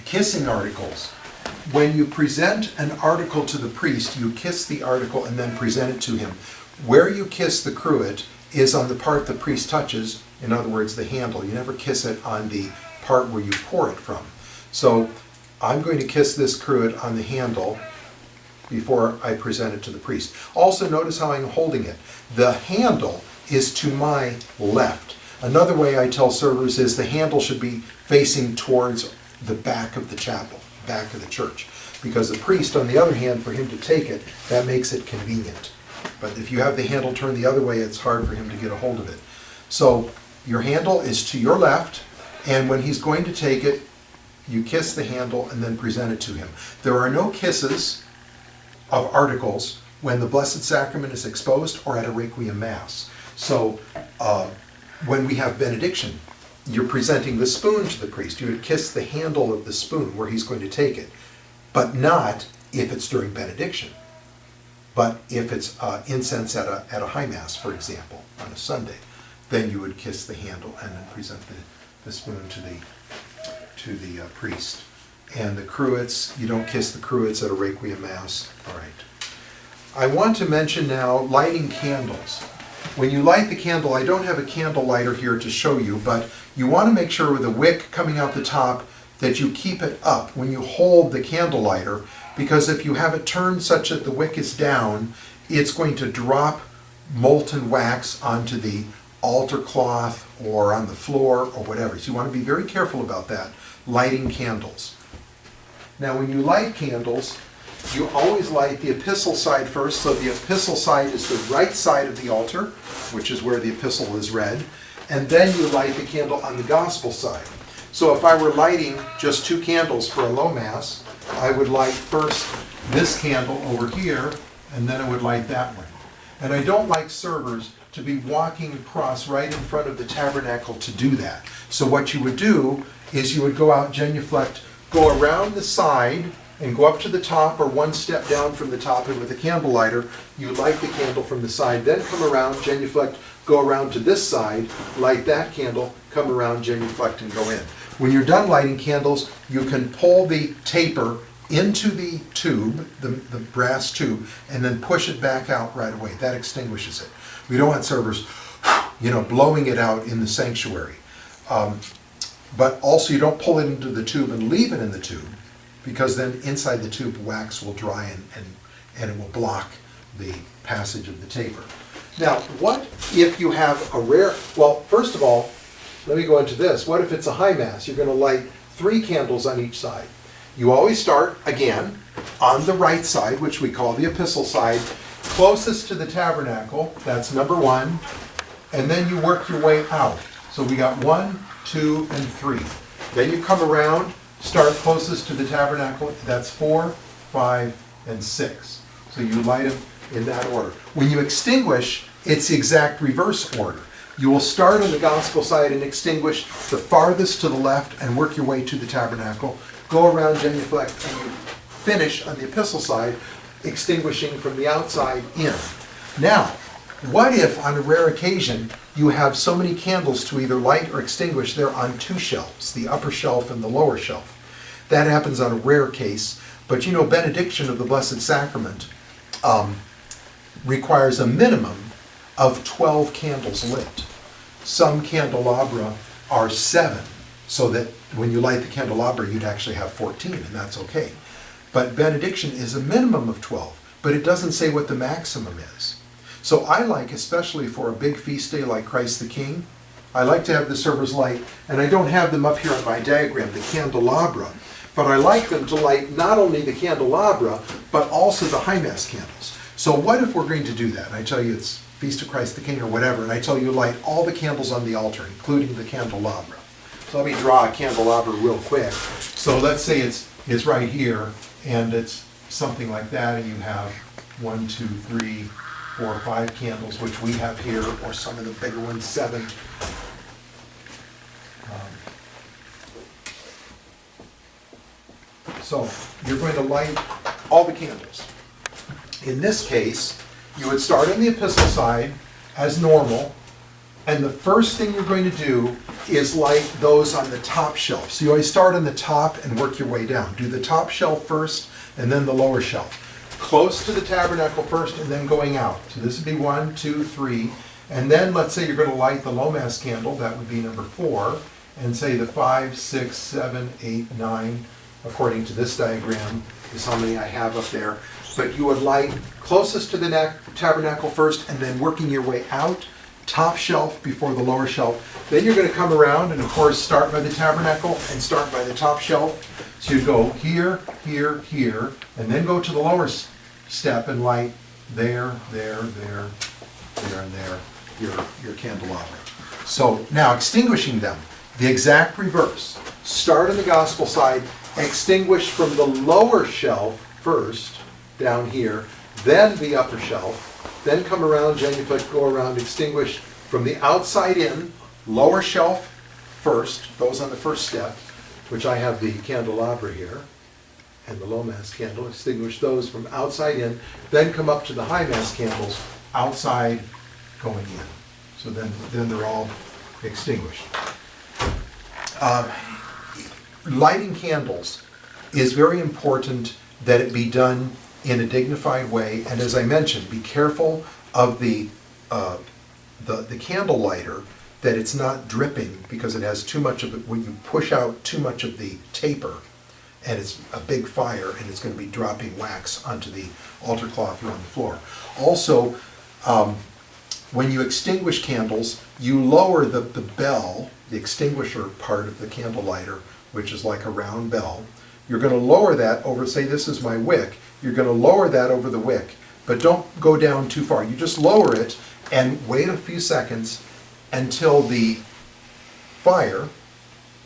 Kissing articles. When you present an article to the priest, you kiss the article and then present it to him. Where you kiss the cruet is on the part the priest touches, in other words, the handle. You never kiss it on the part where you pour it from. So I'm going to kiss this cruet on the handle before I present it to the priest. Also notice how I'm holding it. The handle is to my left. Another way I tell servers is the handle should be facing towards the back of the chapel, back of the church. Because the priest, on the other hand, for him to take it, that makes it convenient. But if you have the handle turned the other way, it's hard for him to get a hold of it. So your handle is to your left, and when he's going to take it, you kiss the handle and then present it to him. There are no kisses of articles when the Blessed Sacrament is exposed or at a Requiem Mass. So when we have benediction, you're presenting the spoon to the priest. You would kiss the handle of the spoon where he's going to take it, but not if it's during benediction. But if it's incense at a high mass, for example, on a Sunday, then you would kiss the handle and then present the spoon to the priest. And the cruets, you don't kiss the cruets at a Requiem Mass. All right. I want to mention now lighting candles. When you light the candle, I don't have a candle lighter here to show you, but you want to make sure with the wick coming out the top that you keep it up when you hold the candle lighter, because if you have it turned such that the wick is down, it's going to drop molten wax onto the altar cloth or on the floor or whatever. So you want to be very careful about that, lighting candles. Now when you light candles, you always light the epistle side first, so the epistle side is the right side of the altar, which is where the epistle is read, and then you light the candle on the gospel side. So if I were lighting just 2 candles for a low mass, I would light first this candle over here, and then I would light that one. And I don't like servers to be walking across right in front of the tabernacle to do that. So what you would do is you would go out, genuflect, go around the side, and go up to the top or one step down from the top, and with a candle lighter, you light the candle from the side, then come around, genuflect, go around to this side, light that candle, come around, genuflect, and go in. When you're done lighting candles, you can pull the taper into the tube, the brass tube, and then push it back out right away. That extinguishes it. We don't want servers, blowing it out in the sanctuary. But also you don't pull it into the tube and leave it in the tube, because then inside the tube wax will dry and it will block the passage of the taper. Now, what if you have a rare, well, first of all, let me go into this. What if it's a high mass? You're going to light 3 candles on each side. You always start, again, on the right side, which we call the epistle side, closest to the tabernacle, that's number 1, and then you work your way out. So we got 1, 2, and 3. Then you come around, start closest to the tabernacle, that's 4, 5, and 6. So you light them in that order. When you extinguish, it's the exact reverse order. You will start on the gospel side and extinguish the farthest to the left and work your way to the tabernacle, go around, genuflect, and you finish on the epistle side, extinguishing from the outside in. Now, what if on a rare occasion you have so many candles to either light or extinguish, they're on 2 shelves, the upper shelf and the lower shelf. That happens on a rare case, but benediction of the Blessed Sacrament requires a minimum of 12 candles lit. Some candelabra are 7, so that when you light the candelabra you'd actually have 14, and that's okay. But benediction is a minimum of 12, but it doesn't say what the maximum is. So I like, especially for a big feast day like Christ the King, I like to have the servers light, and I don't have them up here on my diagram, the candelabra, but I like them to light not only the candelabra, but also the high mass candles. So what if we're going to do that? And I tell you it's Feast of Christ the King or whatever, and I tell you light all the candles on the altar, including the candelabra. So let me draw a candelabra real quick. So let's say it's right here, and it's something like that, and you have 1, 2, 3, 4, 5 candles, which we have here, or some of the bigger ones, 7. So you're going to light all the candles. In this case, you would start on the epistle side as normal, And the first thing you're going to do is light those on the top shelf. So you always start on the top and work your way down. Do the top shelf first and then the lower shelf. Close to the tabernacle first and then going out. So this would be 1, 2, 3. And then let's say you're going to light the low mass candle, that would be number 4. And say the 5, 6, 7, 8, 9, according to this diagram, is how many I have up there. But you would light closest to the tabernacle first and then working your way out, top shelf before the lower shelf. Then you're going to come around and of course start by the tabernacle and start by the top shelf. So you go here, here, here, and then go to the lower step and light there, there, there, there, and there, your candelabra. So now extinguishing them, the exact reverse. Start on the gospel side, extinguish from the lower shelf first, down here, then the upper shelf, then come around, genuflect, go around, extinguish from the outside in, lower shelf first, those on the first step, which I have the candelabra here, and the low mass candle, extinguish those from outside in, then come up to the high mass candles, outside going in. So then they're all extinguished. Lighting candles is very important that it be done in a dignified way, and as I mentioned, be careful of the candle lighter, that it's not dripping because it has too much of it. When you push out too much of the taper, and it's a big fire, and it's going to be dropping wax onto the altar cloth or on the floor. Also, when you extinguish candles, you lower the bell, the extinguisher part of the candle lighter, which is like a round bell. You're going to lower that over, say this is my wick, you're going to lower that over the wick, but don't go down too far. You just lower it and wait a few seconds until the fire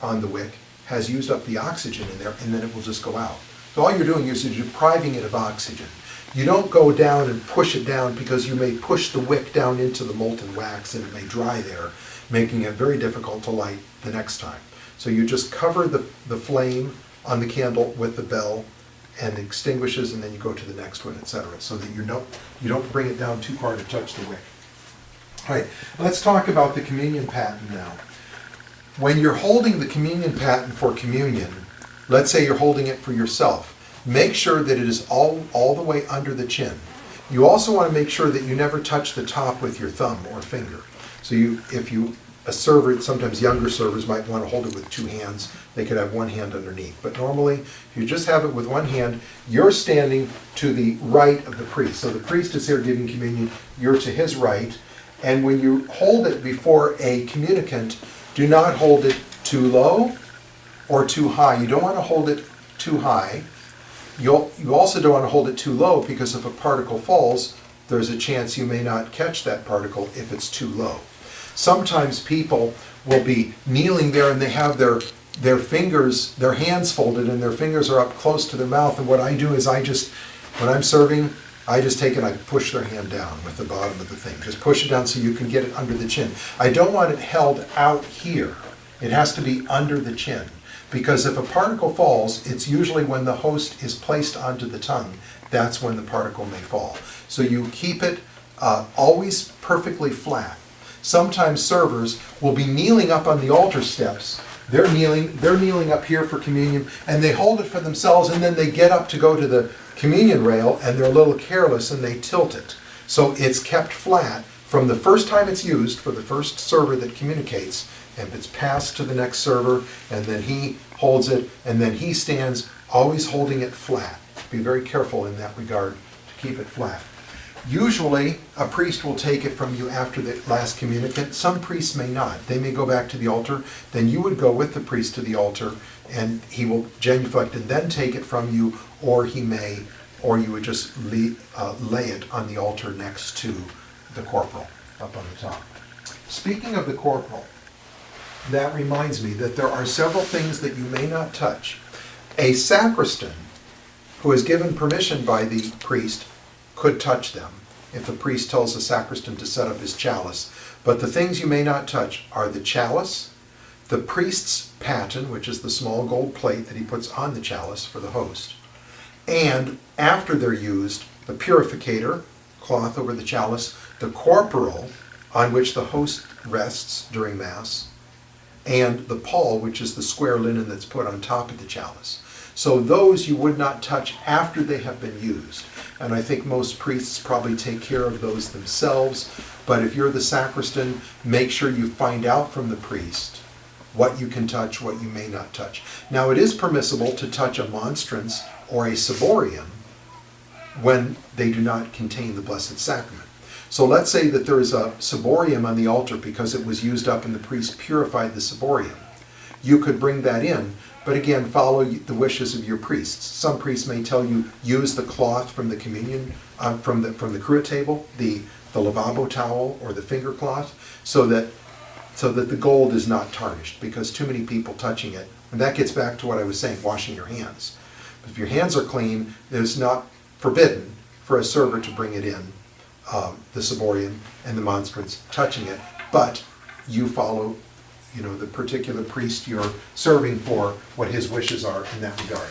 on the wick has used up the oxygen in there, and then it will just go out. So all you're doing is you're depriving it of oxygen. You don't go down and push it down because you may push the wick down into the molten wax and it may dry there, making it very difficult to light the next time. So you just cover the flame on the candle with the bell and extinguishes, and then you go to the next one, etc., so that you don't bring it down too far to touch the wick. All right, let's talk about the communion paten now. When you're holding the communion paten for communion, let's say you're holding it for yourself, make sure that it is all the way under the chin. You also want to make sure that you never touch the top with your thumb or finger. So a server, sometimes younger servers might want to hold it with 2 hands. They could have 1 hand underneath. But normally, if you just have it with 1 hand, you're standing to the right of the priest. So the priest is here giving communion, you're to his right. And when you hold it before a communicant, do not hold it too low or too high. You don't want to hold it too high. You also don't want to hold it too low, because if a particle falls, there's a chance you may not catch that particle if it's too low. Sometimes people will be kneeling there and they have their fingers, their hands folded, and their fingers are up close to their mouth. And what I do is when I'm serving, I just take and I push their hand down with the bottom of the thing. Just push it down so you can get it under the chin. I don't want it held out here. It has to be under the chin. Because if a particle falls, it's usually when the host is placed onto the tongue, that's when the particle may fall. So you keep it always perfectly flat. Sometimes servers will be kneeling up on the altar steps. They're kneeling up here for communion, and they hold it for themselves, and then they get up to go to the communion rail, and they're a little careless and they tilt it. So it's kept flat from the first time it's used for the first server that communicates, and it's passed to the next server, and then he holds it, and then he stands, always holding it flat. Be very careful in that regard to keep it flat. Usually, a priest will take it from you after the last communicant. Some priests may not. They may go back to the altar. Then you would go with the priest to the altar, and he will genuflect and then take it from you, or you would just lay it on the altar next to the corporal, up on the top. Speaking of the corporal, that reminds me that there are several things that you may not touch. A sacristan who is given permission by the priest could touch them if the priest tells the sacristan to set up his chalice. But the things you may not touch are the chalice, the priest's paten, which is the small gold plate that he puts on the chalice for the host, and after they're used, the purificator, cloth over the chalice, the corporal, on which the host rests during Mass, and the pall, which is the square linen that's put on top of the chalice. So those you would not touch after they have been used. And I think most priests probably take care of those themselves, but if you're the sacristan, make sure you find out from the priest what you can touch, what you may not touch. Now, it is permissible to touch a monstrance or a ciborium when they do not contain the Blessed Sacrament. So let's say that there is a ciborium on the altar because it was used up and the priest purified the ciborium. You could bring that in, but again, follow the wishes of your priests. Some priests may tell you, use the cloth from the communion, from the cruet table, the lavabo towel or the finger cloth, so that the gold is not tarnished, because too many people touching it. And that gets back to what I was saying, washing your hands. If your hands are clean, it is not forbidden for a server to bring it in, the ciborium and the monstrance, touching it, but you follow, the particular priest you're serving for, what his wishes are in that regard.